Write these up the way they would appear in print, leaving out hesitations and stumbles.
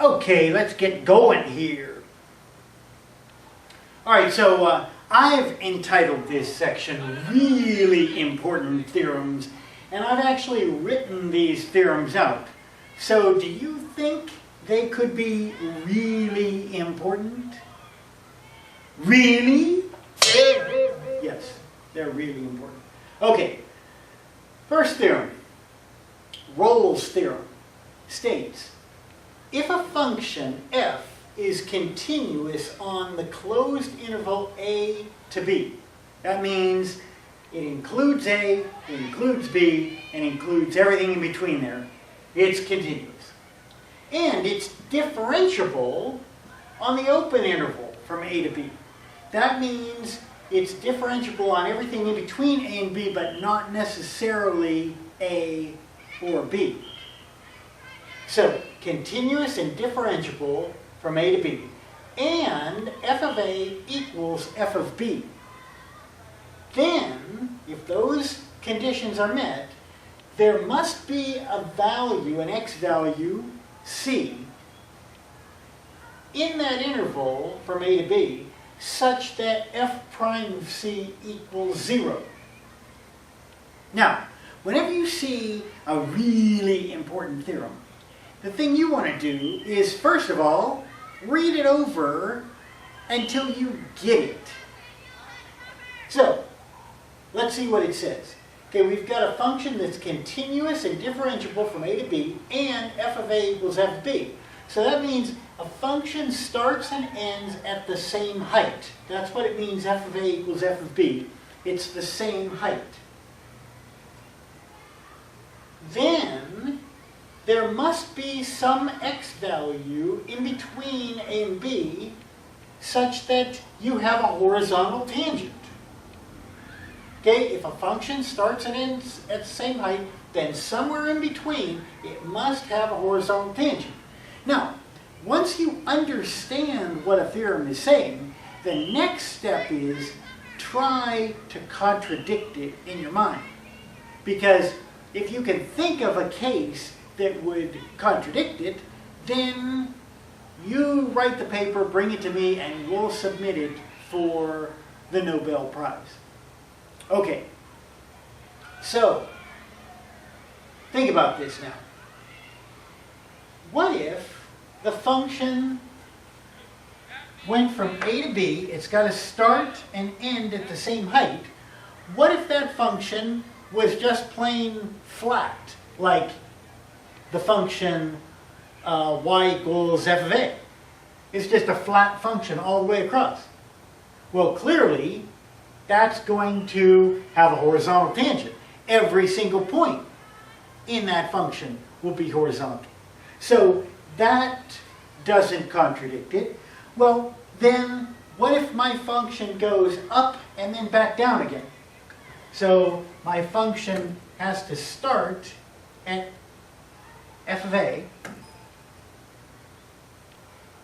Okay, let's get going here. Alright, so I've entitled this section Really Important Theorems, and I've actually written these theorems out. So do you think they could be really important? Really? Yes, they're really important. Okay, first theorem, Rolle's theorem, states, if a function f is continuous on the closed interval a to b, that means it includes a, it includes b, and includes everything in between there, it's continuous. And it's differentiable on the open interval from a to b. That means it's differentiable on everything in between a and b, but not necessarily a or b. So, continuous and differentiable from a to b, and f of a equals f of b. Then, if those conditions are met, there must be a value, an x value, c, in that interval from a to b, such that f prime of c equals 0. Now, whenever you see a really important theorem, the thing you want to do is, first of all, read it over until you get it. So, let's see what it says. Okay, we've got a function that's continuous and differentiable from a to b, and f of a equals f of b. So that means a function starts and ends at the same height. That's what it means, f of a equals f of b. It's the same height. Then, there must be some x value in between a and b such that you have a horizontal tangent. Okay, if a function starts and ends at the same height, then somewhere in between it must have a horizontal tangent. Now, once you understand what a theorem is saying, the next step is try to contradict it in your mind. Because if you can think of a case that would contradict it, then you write the paper, bring it to me, and we'll submit it for the Nobel Prize. Okay, so think about this now. What if the function went from a to b, it's got to start and end at the same height. What if that function was just plain flat, like the function y equals f of a? It's just a flat function all the way across. Well, clearly, that's going to have a horizontal tangent. Every single point in that function will be horizontal. So that doesn't contradict it. Well, then what if my function goes up and then back down again? So my function has to start at f of a,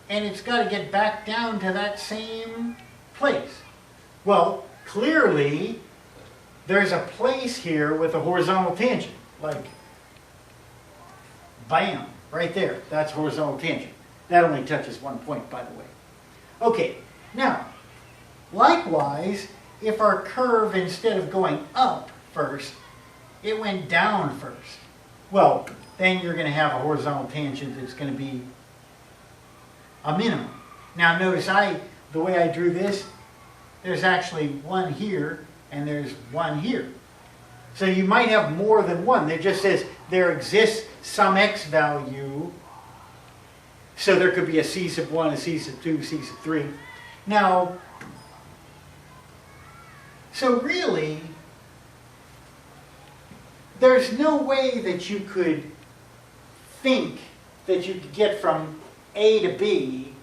and it's got to get back down to that same place. Well, clearly, there's a place here with a horizontal tangent, like, bam, right there. That's horizontal tangent. That only touches one point, by the way. Okay, now, likewise, if our curve, instead of going up first, it went down first, well, then you're going to have a horizontal tangent that's going to be a minimum. Now, notice the way I drew this, there's actually one here, and there's one here. So you might have more than one. It just says there exists some x value. So there could be a c sub 1, a c sub 2, c sub 3. Now, so really, there's no way that you could think that you could get from a to b,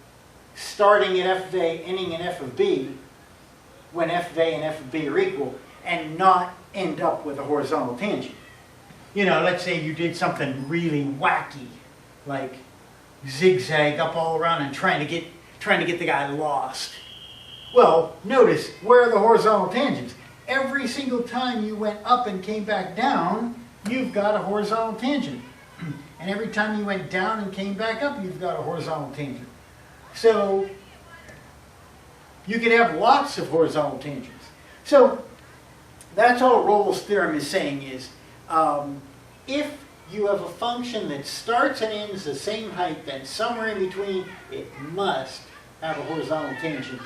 starting at f of a, ending at f of b, when f of a and f of b are equal, and not end up with a horizontal tangent. You know, let's say you did something really wacky, like zigzag up all around and trying to get the guy lost. Well, notice, where are the horizontal tangents? every single time you went up and came back down, you've got a horizontal tangent. And every time you went down and came back up, you've got a horizontal tangent. So you could have lots of horizontal tangents. So that's all Rolle's theorem is saying is, if you have a function that starts and ends the same height, then somewhere in between, it must have a horizontal tangent.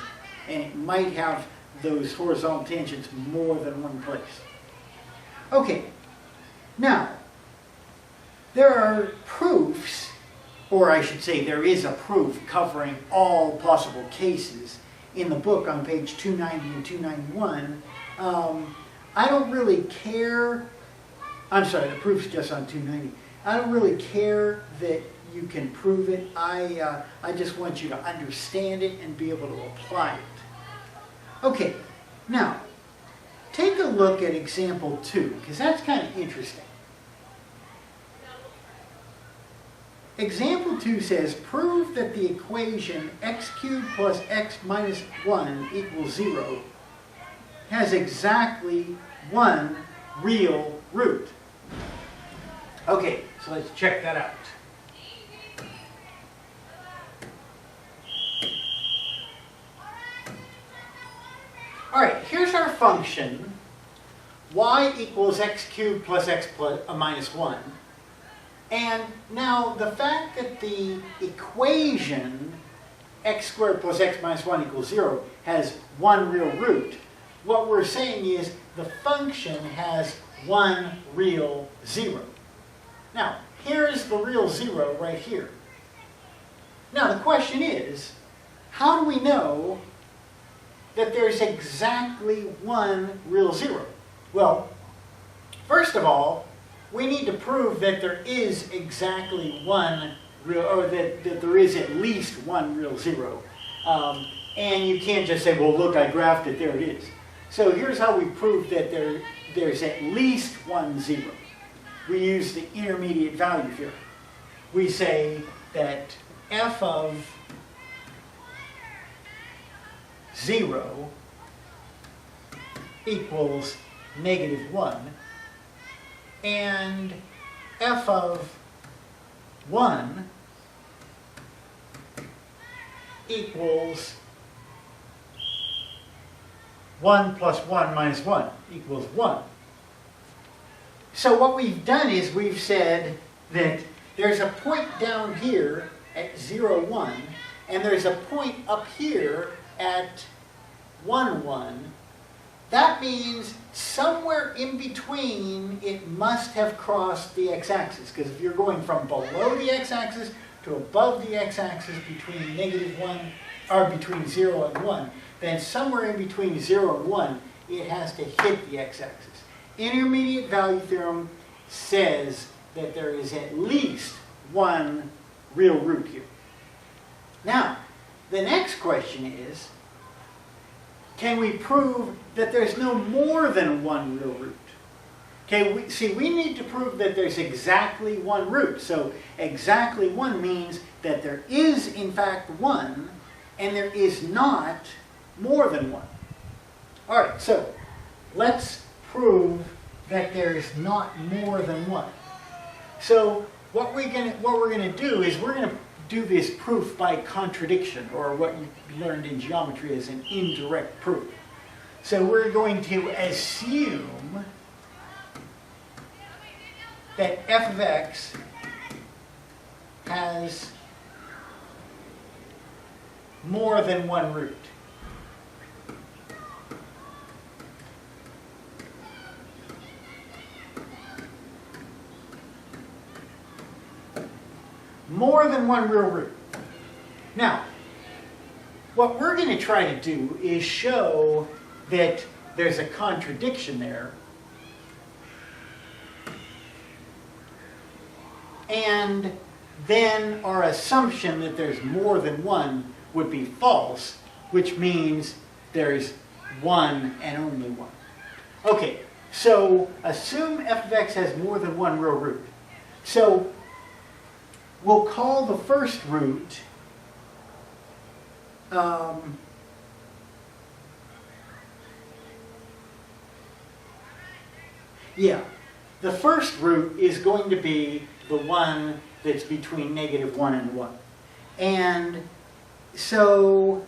And it might have those horizontal tangents more than one place. Okay, now, there are proofs, or I should say there is a proof covering all possible cases in the book on page 290 and 291. I don't really care, I'm sorry, the proof's just on 290. I don't really care that you can prove it. I just want you to understand it and be able to apply it. Okay, now, take a look at example 2, because that's kind of interesting. Example 2 says, prove that the equation x cubed plus x minus 1 equals 0 has exactly one real root. Okay, so let's check that out. All right, here's our function, y equals x cubed plus x plus, minus 1. And now the fact that the equation x squared plus x minus 1 equals 0 has one real root, what we're saying is the function has one real 0. Now, here's the real 0 right here. Now the question is, how do we know that there's exactly one real 0? Well, first of all, we need to prove that there is exactly one real, or that there is at least one real 0. And you can't just say, well, look, I graphed it, there it is. So here's how we prove that there's at least one 0. We use the intermediate value theorem. We say that f of 0 equals -1, and f of 1 equals 1 plus 1 minus 1 equals 1. So what we've done is we've said that there's a point down here at 0, 1, and there's a point up here at 1, 1. That means somewhere in between it must have crossed the x-axis, because if you're going from below the x-axis to above the x-axis between -1, or between 0 and 1, then somewhere in between 0 and 1 it has to hit the x-axis. Intermediate value theorem says that there is at least one real root here. Now, the next question is, can we prove that there's no more than one real root? Okay, we need to prove that there's exactly one root. So exactly one means that there is in fact one, and there is not more than one. All right, so let's prove that there is not more than one. So what we're gonna do is we're gonna do this proof by contradiction, or what you learned in geometry as an indirect proof. So we're going to assume that f of x has more than one root. More than one real root. Now, what we're going to try to do is show that there's a contradiction there, and then our assumption that there's more than one would be false, which means there's one and only one. Okay, so assume f of x has more than one real root. So we'll call the first root Yeah. The first root is going to be the one that's between -1 and 1. And so,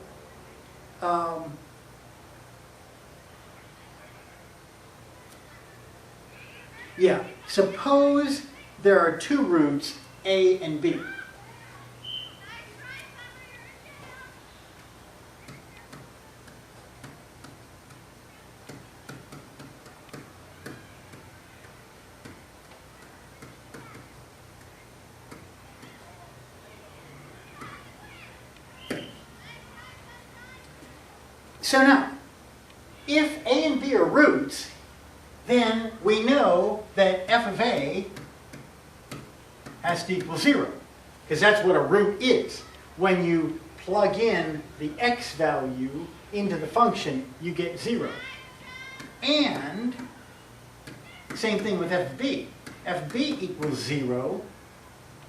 yeah, suppose there are two roots, a and b. So now, if a and b are roots, then we know that f of a has to equal 0, because that's what a root is. When you plug in the x value into the function, you get 0. And same thing with f of b. f of b equals 0,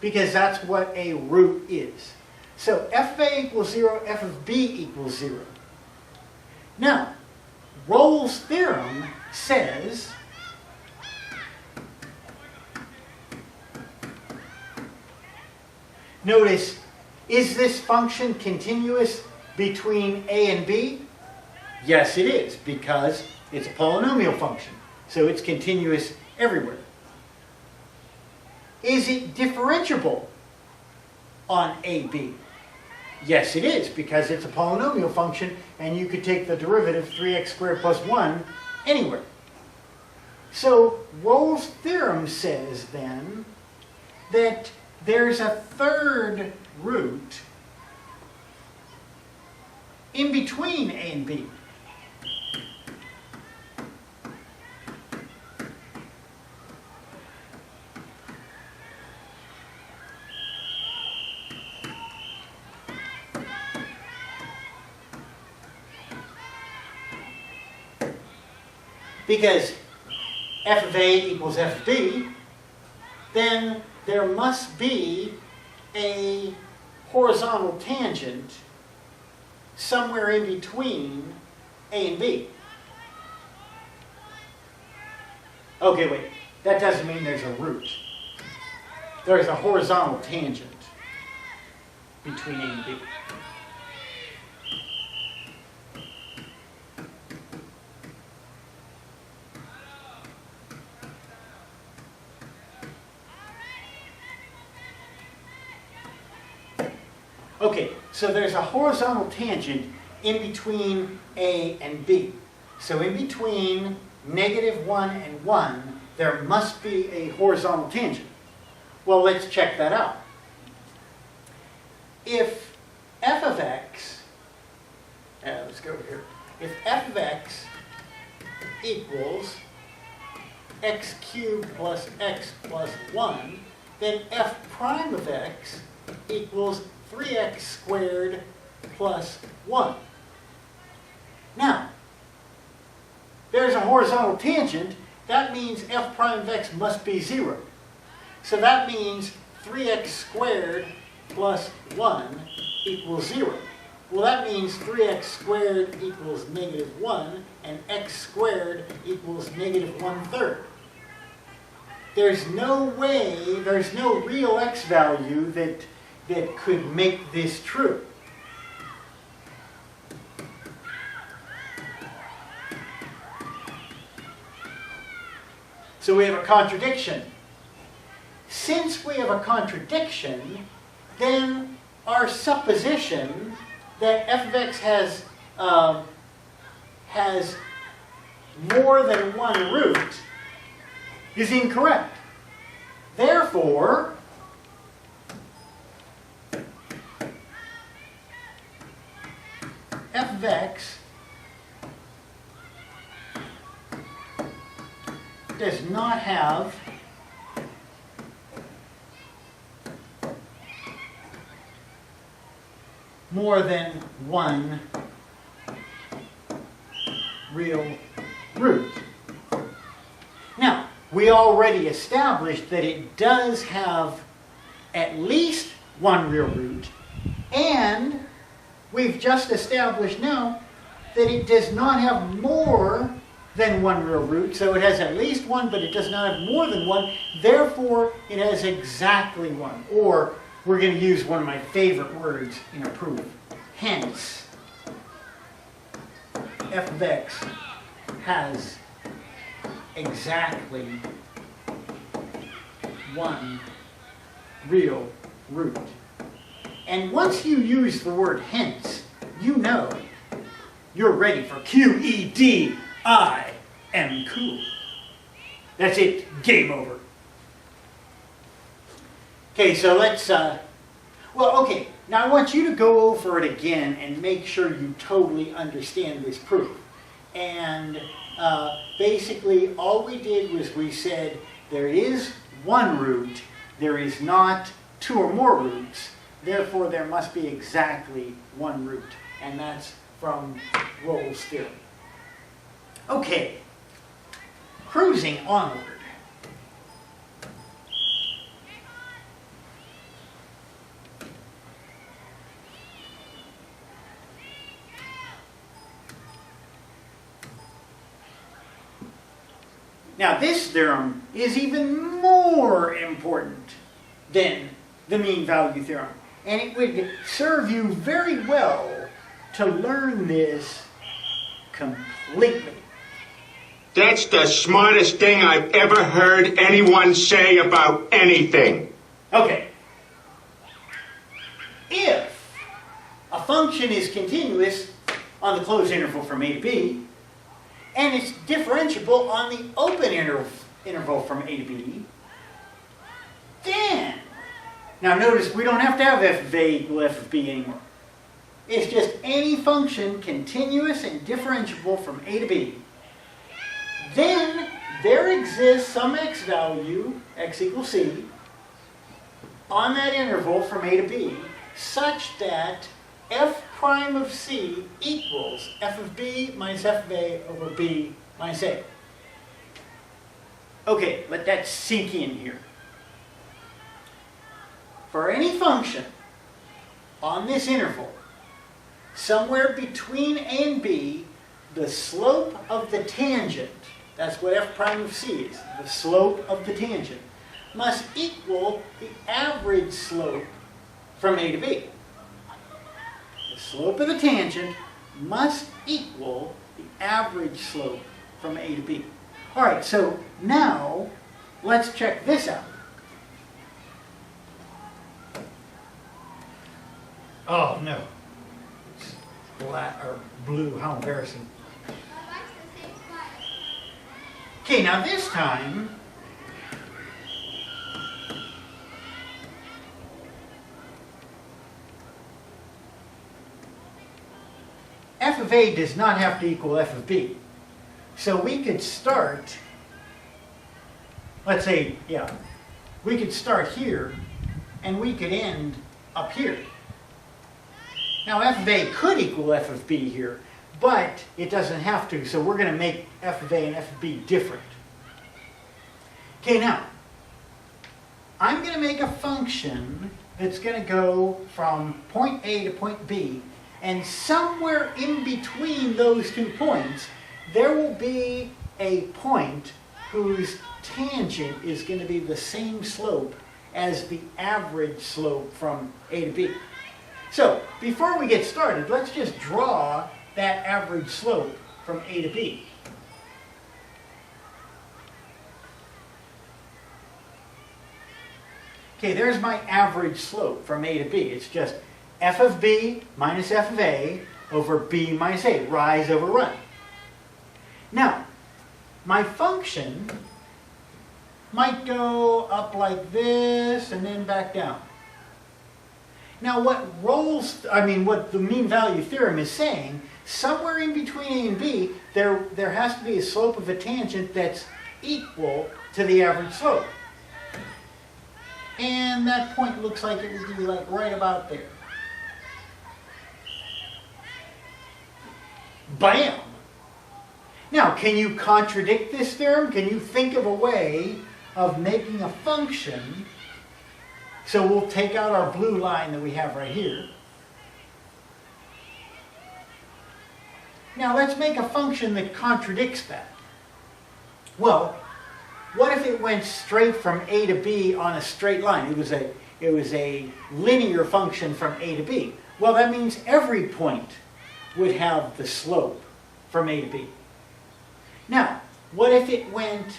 because that's what a root is. So f of a equals 0, f of b equals 0. Now, Rolle's theorem says notice, is this function continuous between a and b? Yes, it is, because it's a polynomial function. So it's continuous everywhere. Is it differentiable on ab? Yes, it is, because it's a polynomial function, and you could take the derivative 3x squared plus 1 anywhere. So Rolle's theorem says then that there's a third root in between a and b. Because f of a equals f of b, then there must be a horizontal tangent somewhere in between a and b. Okay, wait. That doesn't mean there's a root. There's a horizontal tangent between a and b. Okay, so there's a horizontal tangent in between a and b. So in between -1 and 1, there must be a horizontal tangent. Well, let's check that out. If f of x, let's go over here. If f of x equals x cubed plus x plus 1, then f prime of x equals 3x squared plus 1. Now, there's a horizontal tangent. That means f prime of x must be 0. So that means 3x squared plus 1 equals 0. Well, that means 3x squared equals -1, and x squared equals -1/3. There's no way, there's no real x value that could make this true. So we have a contradiction. Since we have a contradiction, then our supposition that f of x has more than one root is incorrect. Therefore, f of x does not have more than one real root. Now, we already established that it does have at least one real root, and we've just established now that it does not have more than one real root, so it has at least one, but it does not have more than one. Therefore, it has exactly one. Or, we're going to use one of my favorite words in a proof. Hence, f of x has exactly one real root. And once you use the word hence, you know you're ready for QED. I am cool. That's it. Game over. Okay, so let's, okay. Now I want you to go over it again and make sure you totally understand this proof. And basically all we did was we said there is one root, there is not two or more roots, therefore there must be exactly one root. And that's from Rolle's theorem. Okay, cruising onward. Now this theorem is even more important than the mean value theorem. And it would serve you very well to learn this completely. That's the smartest thing I've ever heard anyone say about anything. Okay. If a function is continuous on the closed interval from A to B, and it's differentiable on the open interval from A to B, then, now notice we don't have to have f of A equal f of B anymore. It's just any function continuous and differentiable from A to B. Then there exists some x value, x equals c, on that interval from A to B, such that f prime of c equals f of b minus f of a over b minus a. Okay, let that sink in here. For any function on this interval, somewhere between a and b, the slope of the tangent, that's what f prime of c is, the slope of the tangent, must equal the average slope from a to b. The slope of the tangent must equal the average slope from a to b. All right, so now let's check this out. Oh no, it's black or blue, how embarrassing. Okay, now this time, f of a does not have to equal f of b. So we could start, let's say, we could start here and we could end up here. Now f of a could equal f of b here, but it doesn't have to, so we're going to make f of a and f of b different. Okay, now, I'm going to make a function that's going to go from point A to point B, and somewhere in between those 2 points, there will be a point whose tangent is going to be the same slope as the average slope from A to B. So, before we get started, let's just draw that average slope from A to B. Okay, there's my average slope from A to B. It's just f of b minus f of a over b minus a, rise over run. Now, my function might go up like this and then back down. Now what the mean value theorem is saying, somewhere in between A and B, there has to be a slope of a tangent that's equal to the average slope. And that point looks like it would be like right about there. Bam! Now, can you contradict this theorem? Can you think of a way of making a function? So we'll take out our blue line that we have right here. Now let's make a function that contradicts that. Well, what if it went straight from A to B on a straight line? It was a linear function from A to B. Well, that means every point would have the slope from A to B. Now, what if it went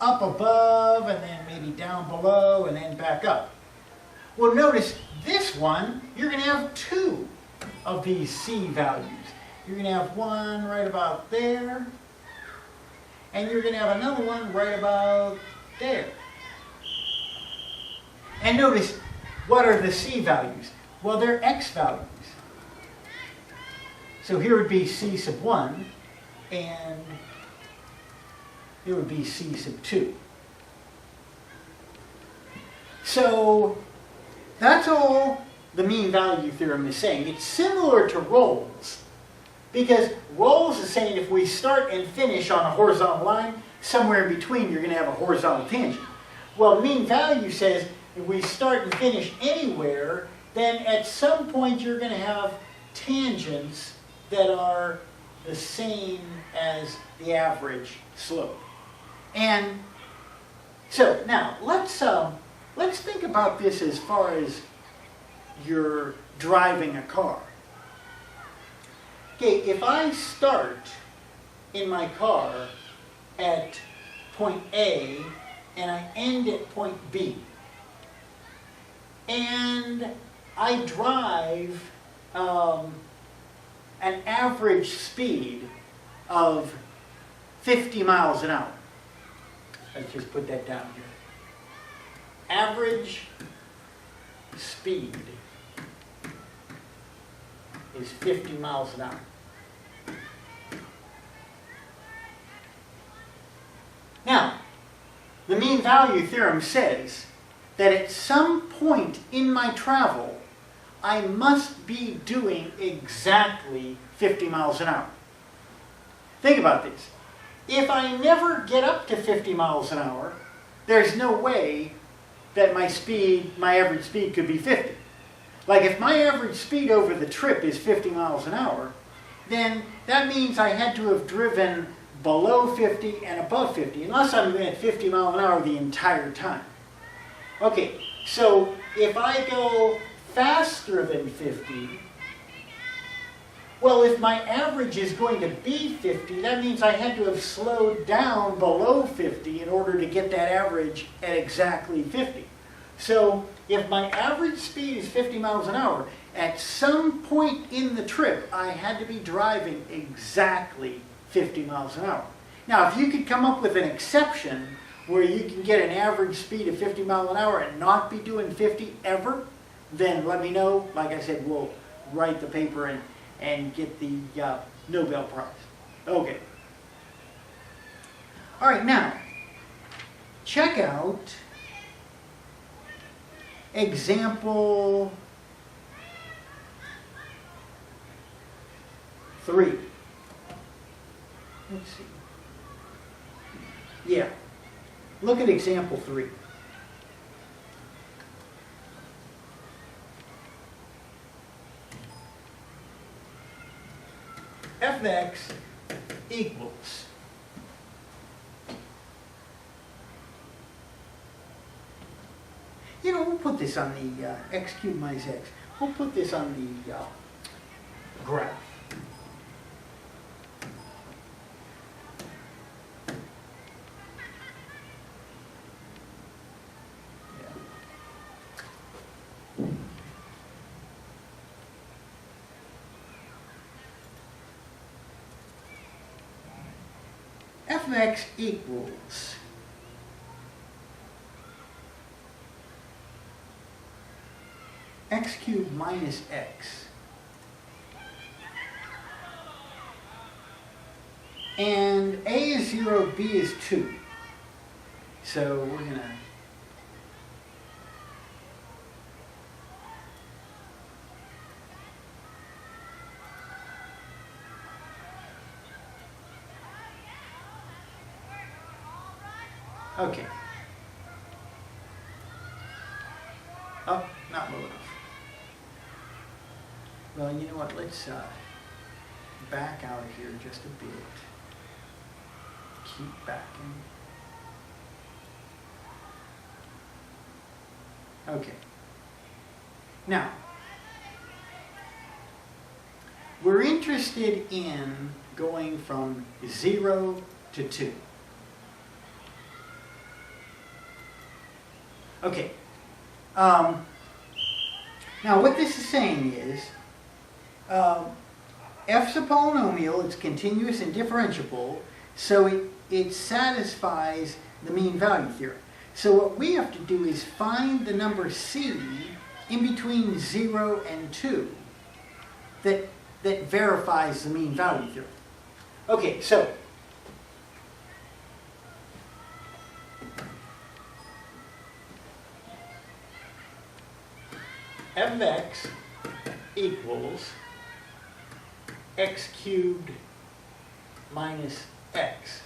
up above and then maybe down below and then back up? Well, notice this one, you're going to have two of these C values. You're going to have one right about there, and you're going to have another one right about there. And notice, what are the C values? Well, they're X values. So here would be C sub 1, and here would be C sub 2. So that's all the mean value theorem is saying. It's similar to Rolls, because Rolls is saying if we start and finish on a horizontal line, somewhere in between you're going to have a horizontal tangent. Well, mean value says if we start and finish anywhere, then at some point you're going to have tangents that are the same as the average slope. And so now let's think about this as far as you're driving a car. Okay, if I start in my car at point A and I end at point B, and I drive an average speed of 50 miles an hour. Let's just put that down here. Average speed is 50 miles an hour. Now, the mean value theorem says that at some point in my travel, I must be doing exactly 50 miles an hour. Think about this. If I never get up to 50 miles an hour, there's no way that my average speed could be 50. Like if my average speed over the trip is 50 miles an hour, then that means I had to have driven below 50 and above 50, unless I'm at 50 miles an hour the entire time. Okay, so if I go faster than 50, well, if my average is going to be 50, that means I had to have slowed down below 50 in order to get that average at exactly 50. So if my average speed is 50 miles an hour, at some point in the trip, I had to be driving exactly 50 miles an hour. Now, if you could come up with an exception where you can get an average speed of 50 miles an hour and not be doing 50 ever, then let me know. Like I said, we'll write the paper and get the Nobel Prize. Okay. All right, now, check out example 3. Let's see. Yeah. Look at example 3. F of x equals we'll put this on the x cubed minus x. We'll put this on the graph. F of x equals x cubed minus x. And a is 0, b is 2. So we're going to okay. Oh, not low enough. Well, you know what? back out of here just a bit. Keep backing. Okay. Now, we're interested in going from 0 to 2. Okay. Now what this is saying is, f's a polynomial, it's continuous and differentiable, so it satisfies the mean value theorem. So what we have to do is find the number c in between 0 and 2 that verifies the mean value theorem. Okay, so f of x equals x cubed minus x.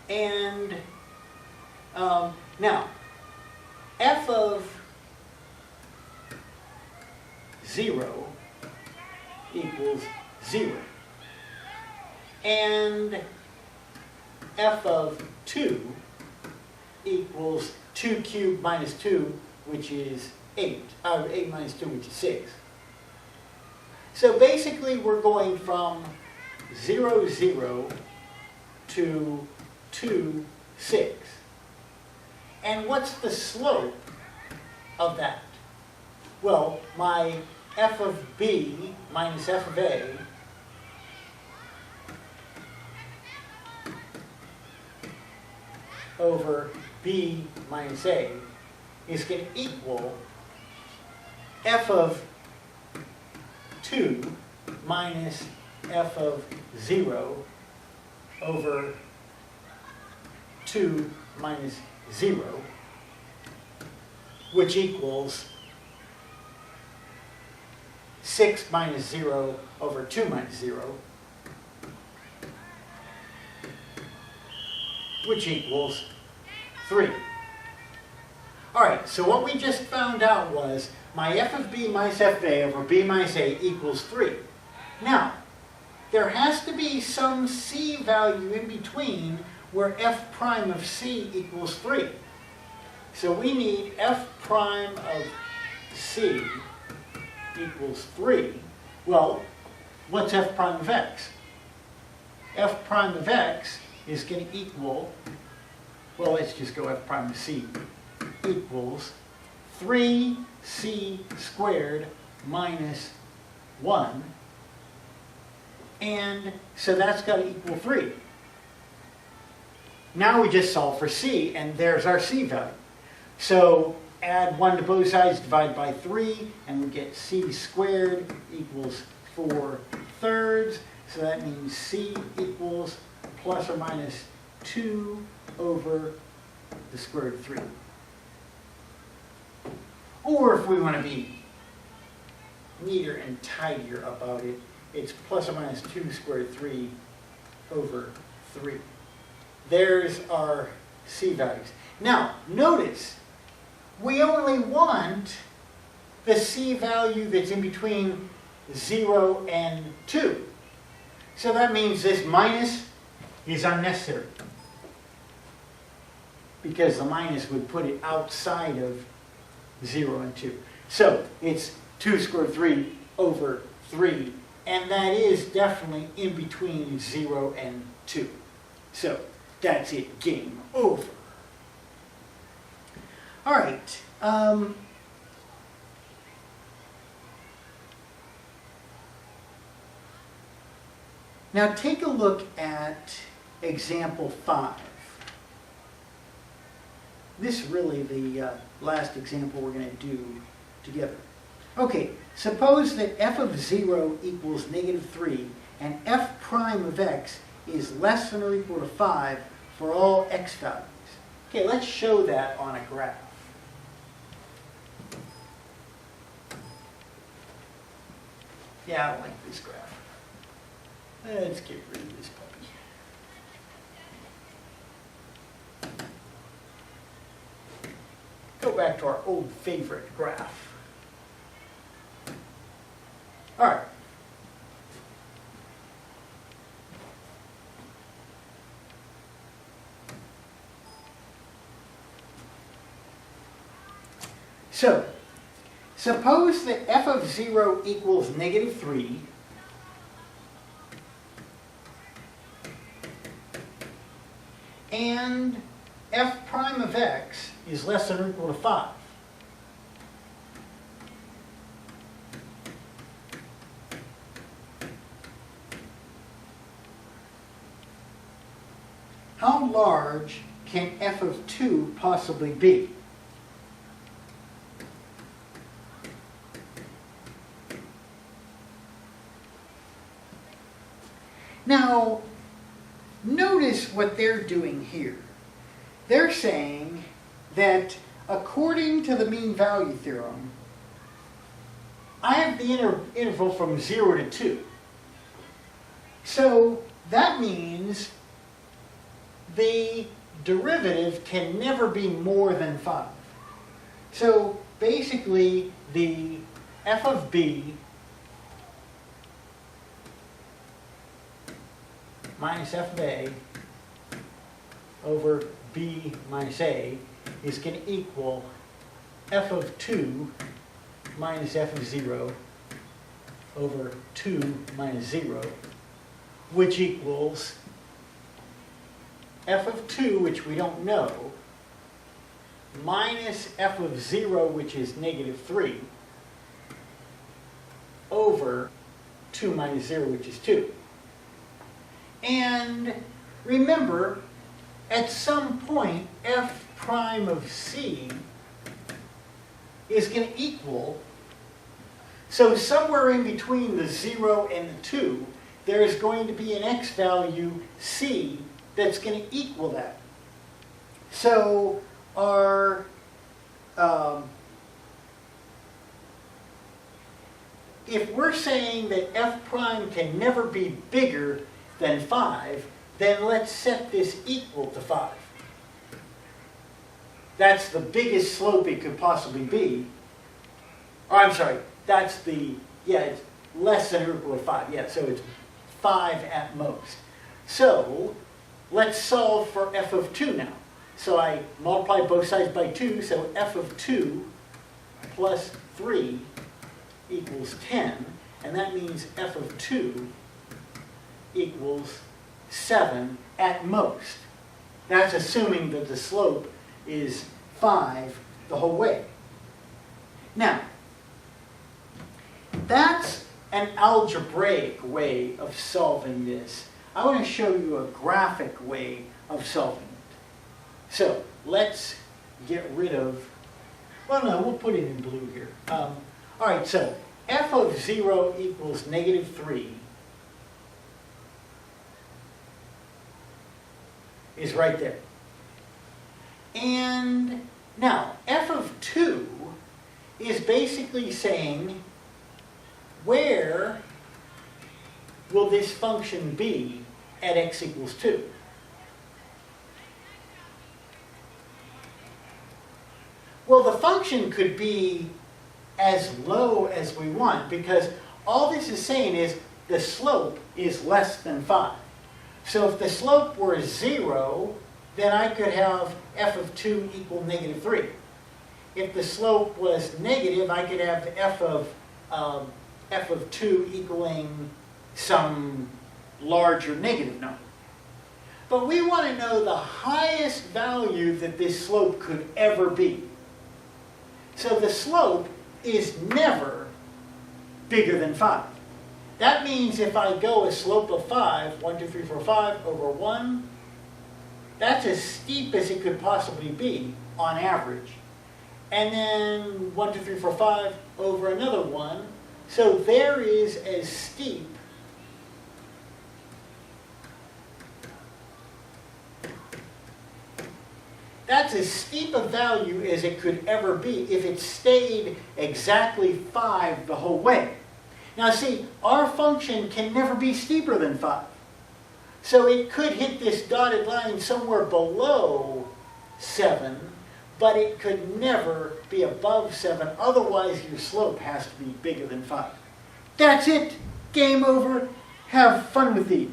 And now, f of 0 equals 0. And f of 2 equals 2 cubed minus 2, which is 8. 8 minus 2, which is 6. So basically, we're going from 0, 0 to 2, 6. And what's the slope of that? Well, my f of b minus f of a over b minus a is going to equal f of 2 minus f of 0 over 2 minus 0, which equals 6 minus 0 over 2 minus 0, which equals 3. All right, so what we just found out was my f of b minus f of a over b minus a equals 3. Now, there has to be some c value in between where f prime of c equals 3. So we need f prime of c equals 3. Well, what's f prime of x? F prime of x is going to equal, well, let's just go f prime of c equals 3c squared minus 1. And so that's got to equal 3. Now we just solve for c, and there's our c value. So add 1 to both sides, divide by 3, and we get c squared equals 4/3. So that means c equals plus or minus 2 over the square root of 3. Or if we want to be neater and tidier about it, it's plus or minus 2 squared 3 over 3. There's our c values. Now, notice, we only want the c value that's in between 0 and 2. So that means this minus is unnecessary, because the minus would put it outside of 0 and 2. So it's 2 squared 3 over 3, and that is definitely in between 0 and 2. So that's it, game over. All right. Now take a look at example 5. This is really the last example we're going to do together. Okay, suppose that f of 0 equals -3 and f prime of x is less than or equal to 5 for all x values. Okay, let's show that on a graph. Yeah, I don't like this graph. Let's get rid of this puppy. Go back to our old favorite graph. All right. So, suppose that f of 0 equals negative 3, and f prime of x is less than or equal to 5. How large can f of 2 possibly be? Now, notice what they're doing here. They're saying that according to the mean value theorem, I have the interval from 0 to 2. So that means the derivative can never be more than 5. So basically, the f of b minus f of a over b minus a is going to equal f of 2 minus f of 0 over 2 minus 0, which equals f of 2, which we don't know, minus f of 0, which is negative 3, over 2 minus 0, which is 2. And remember, at some point, f prime of c is going to equal, so somewhere in between the 0 and the 2, there is going to be an x value c that's going to equal that. So our if we're saying that f prime can never be bigger than 5, then let's set this equal to 5. That's the biggest slope it could possibly be. Or I'm sorry, that's the, yeah, it's less than or equal to 5. Yeah, so it's 5 at most. So let's solve for f of 2 now. So I multiply both sides by 2, so f of 2 plus 3 equals 10, and that means f of 2 equals 7 at most. That's assuming that the slope is 5 the whole way. Now, that's an algebraic way of solving this. I want to show you a graphic way of solving it. So, let's get rid of, well no, we'll put it in blue here. All right, so f of 0 equals negative 3 is right there. And now, f of 2 is basically saying, where will this function be at x equals 2? Well, the function could be as low as we want, because all this is saying is the slope is less than 5. So if the slope were 0, then I could have f of 2 equal negative 3. If the slope was negative, I could have f of 2 equaling some larger negative number. But we want to know the highest value that this slope could ever be. So the slope is never bigger than 5. That means if I go a slope of 5, 1, 2, 3, 4, 5, over 1, that's as steep as it could possibly be on average. And then 1, 2, 3, 4, 5 over another 1. So there is as steep that's as steep a value as it could ever be if it stayed exactly 5 the whole way. Now see, our function can never be steeper than 5. So it could hit this dotted line somewhere below 7, but it could never be above 7. Otherwise, your slope has to be bigger than 5. That's it. Game over. Have fun with these.